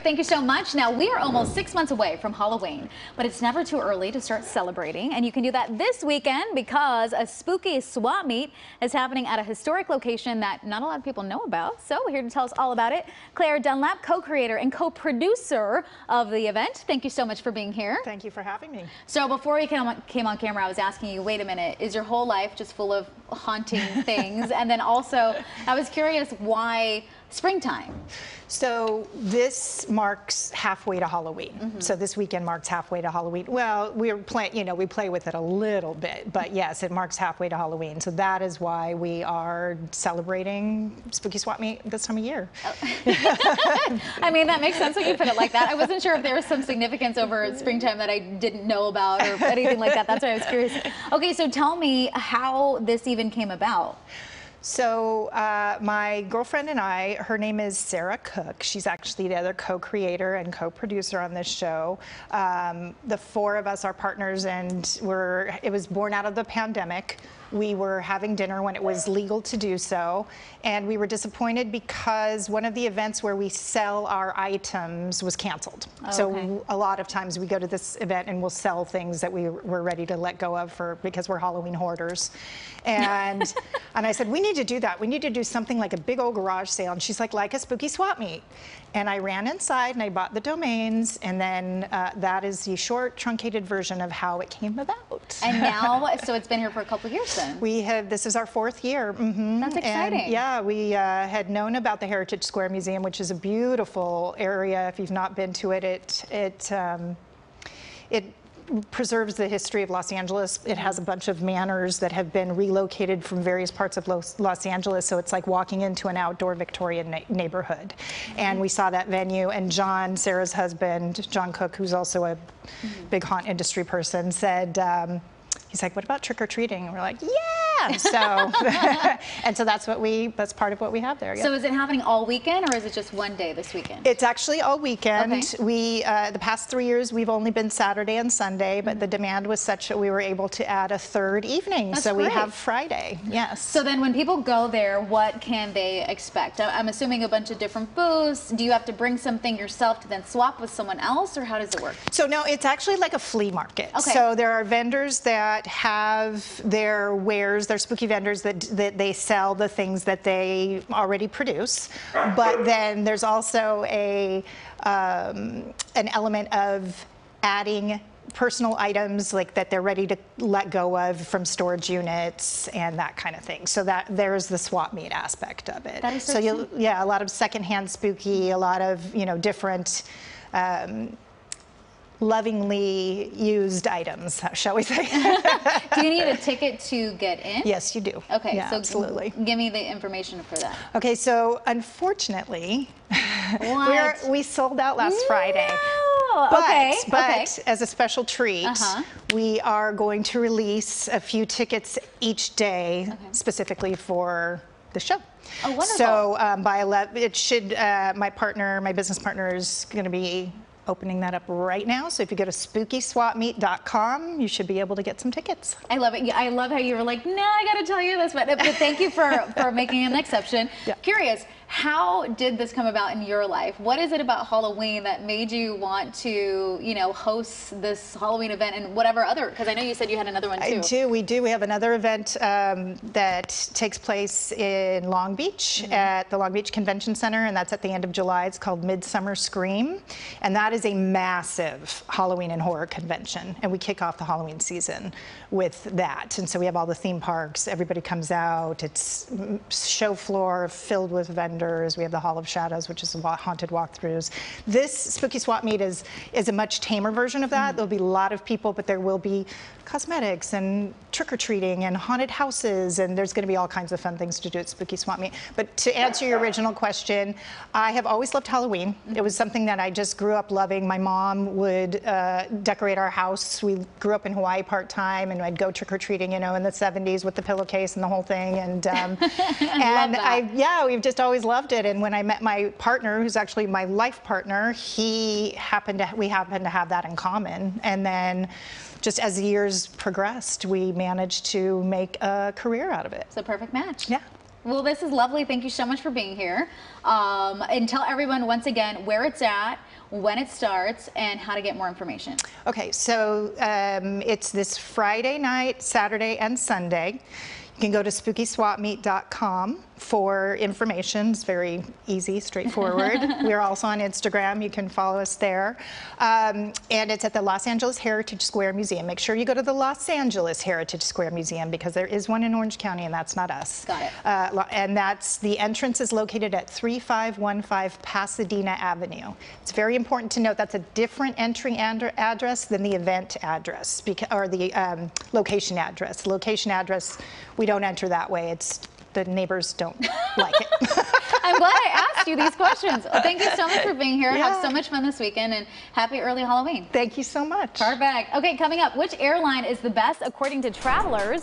Thank you so much. Now, we are almost 6 months away from Halloween, but it's never too early to start celebrating. And you can do that this weekend because a spooky swap meet is happening at a historic location that not a lot of people know about. So here to tell us all about it, Claire Dunlap, co-creator and co-producer of the event. Thank you so much for being here. Thank you for having me. So before we came on camera, I was asking you, wait a minute, is your whole life just full of haunting things? And then also, I was curious why springtime? So this marks halfway to Halloween. So this weekend marks halfway to Halloween. Well, we're playing, we play with it a little bit, but yes, it marks halfway to Halloween. So that is why we are celebrating Spooky Swap Meet this time of year. Oh. I mean, that makes sense when you put it like that. I wasn't sure if there was some significance over springtime that I didn't know about or anything like that. That's why I was curious. Okay, so tell me how this even came about. So my girlfriend and I, her name is Sarah Cook. She's actually the other co-creator and co-producer on this show. The four of us are partners, and it was born out of the pandemic. We were having dinner when it was legal to do so, and we were disappointed because one of the events where we sell our items was canceled. Okay. So a lot of times we go to this event and we'll sell things that we're ready to let go of because we're Halloween hoarders. And and I said, we need to do that. We need to do something like a big old garage sale. And she's like a spooky swap meet. And I ran inside and I bought the domains, and then that is the short, truncated version of how it came about. And now, so it's been here for a couple of years then? We have, this is our 4th year. That's exciting. And yeah, we had known about the Heritage Square Museum, which is a beautiful area. If you've not been to it, it preserves the history of Los Angeles. It has a bunch of manors that have been relocated from various parts of Los Angeles, so it's like walking into an outdoor Victorian neighborhood. And we saw that venue, and John, Sarah's husband, John Cook, who's also a big haunt industry person, said, he's like, what about trick-or-treating? And we're like, yeah! So, and so that's part of what we have there. Yeah. So is it happening all weekend, or is it just one day this weekend? It's actually all weekend. Okay. The past 3 years, we've only been Saturday and Sunday, but the demand was such that we were able to add a third evening. That's so great. We have Friday, yes. So then when people go there, what can they expect? I'm assuming a bunch of different booths. Do you have to bring something yourself to then swap with someone else, or how does it work? So no, it's actually like a flea market. Okay. So there are vendors that have their wares, their spooky vendors that they sell the things that they already produce, but then there's also an element of adding personal items like that they're ready to let go of from storage units and that kind of thing. So that there's the swap meet aspect of it. That is so yeah, a lot of secondhand spooky, a lot of different lovingly used items, shall we say. Do you need a ticket to get in? Yes, you do. Okay, yeah, so absolutely. Give me the information for that. Okay, so unfortunately, we sold out last Friday. But as a special treat, we are going to release a few tickets each day specifically for the show. Oh, wonderful. So by 11, it should, my business partner is going to be opening that up right now. So if you go to spookyswapmeet.com, you should be able to get some tickets. I love it. I love how you were like, no, I got to tell you this, but thank you for making an exception. Yeah. Curious, how did this come about in your life? What is it about Halloween that made you want to, host this Halloween event and whatever other, because I know you said you had another one too. We do. We have another event that takes place in Long Beach at the Long Beach Convention Center, and that's at the end of July. It's called Midsummer Scream, and that is a massive Halloween and horror convention, and we kick off the Halloween season with that. And so we have all the theme parks, everybody comes out, it's show floor filled with vendors. We have the Hall of Shadows, which is haunted walkthroughs. This Spooky Swap Meet is a much tamer version of that. There'll be a lot of people, but there will be cosmetics and trick-or-treating and haunted houses, and there's going to be all kinds of fun things to do at Spooky Swap Meet. But to answer your original question, I have always loved Halloween. It was something that I just grew up loving. My mom would decorate our house. We grew up in Hawaii part-time, and I'd go trick-or-treating, in the 70s with the pillowcase and the whole thing. And we've just always loved it. And when I met my partner, who's actually my life partner, we happened to have that in common. And then just as the years progressed, we managed to make a career out of it. It's a perfect match. Yeah. Well, this is lovely. Thank you so much for being here. And tell everyone once again where it's at, when it starts, and how to get more information. Okay, so it's this Friday night, Saturday, and Sunday. You can go to spookyswapmeet.com for information. It's very easy, straightforward. We're also on Instagram. You can follow us there. And it's at the Los Angeles Heritage Square Museum. Make sure you go to the Los Angeles Heritage Square Museum because there is one in Orange County, and that's not us. Got it. And the entrance is located at 3515 Pasadena Avenue. It's very important to note that's a different entry address than the event address, or the location address. Location address, we don't enter that way. The neighbors don't like it. I'm glad I asked you these questions. Well, thank you so much for being here. Yeah. Have so much fun this weekend, and happy early Halloween. Thank you so much. Perfect. Okay, coming up, which airline is the best according to travelers?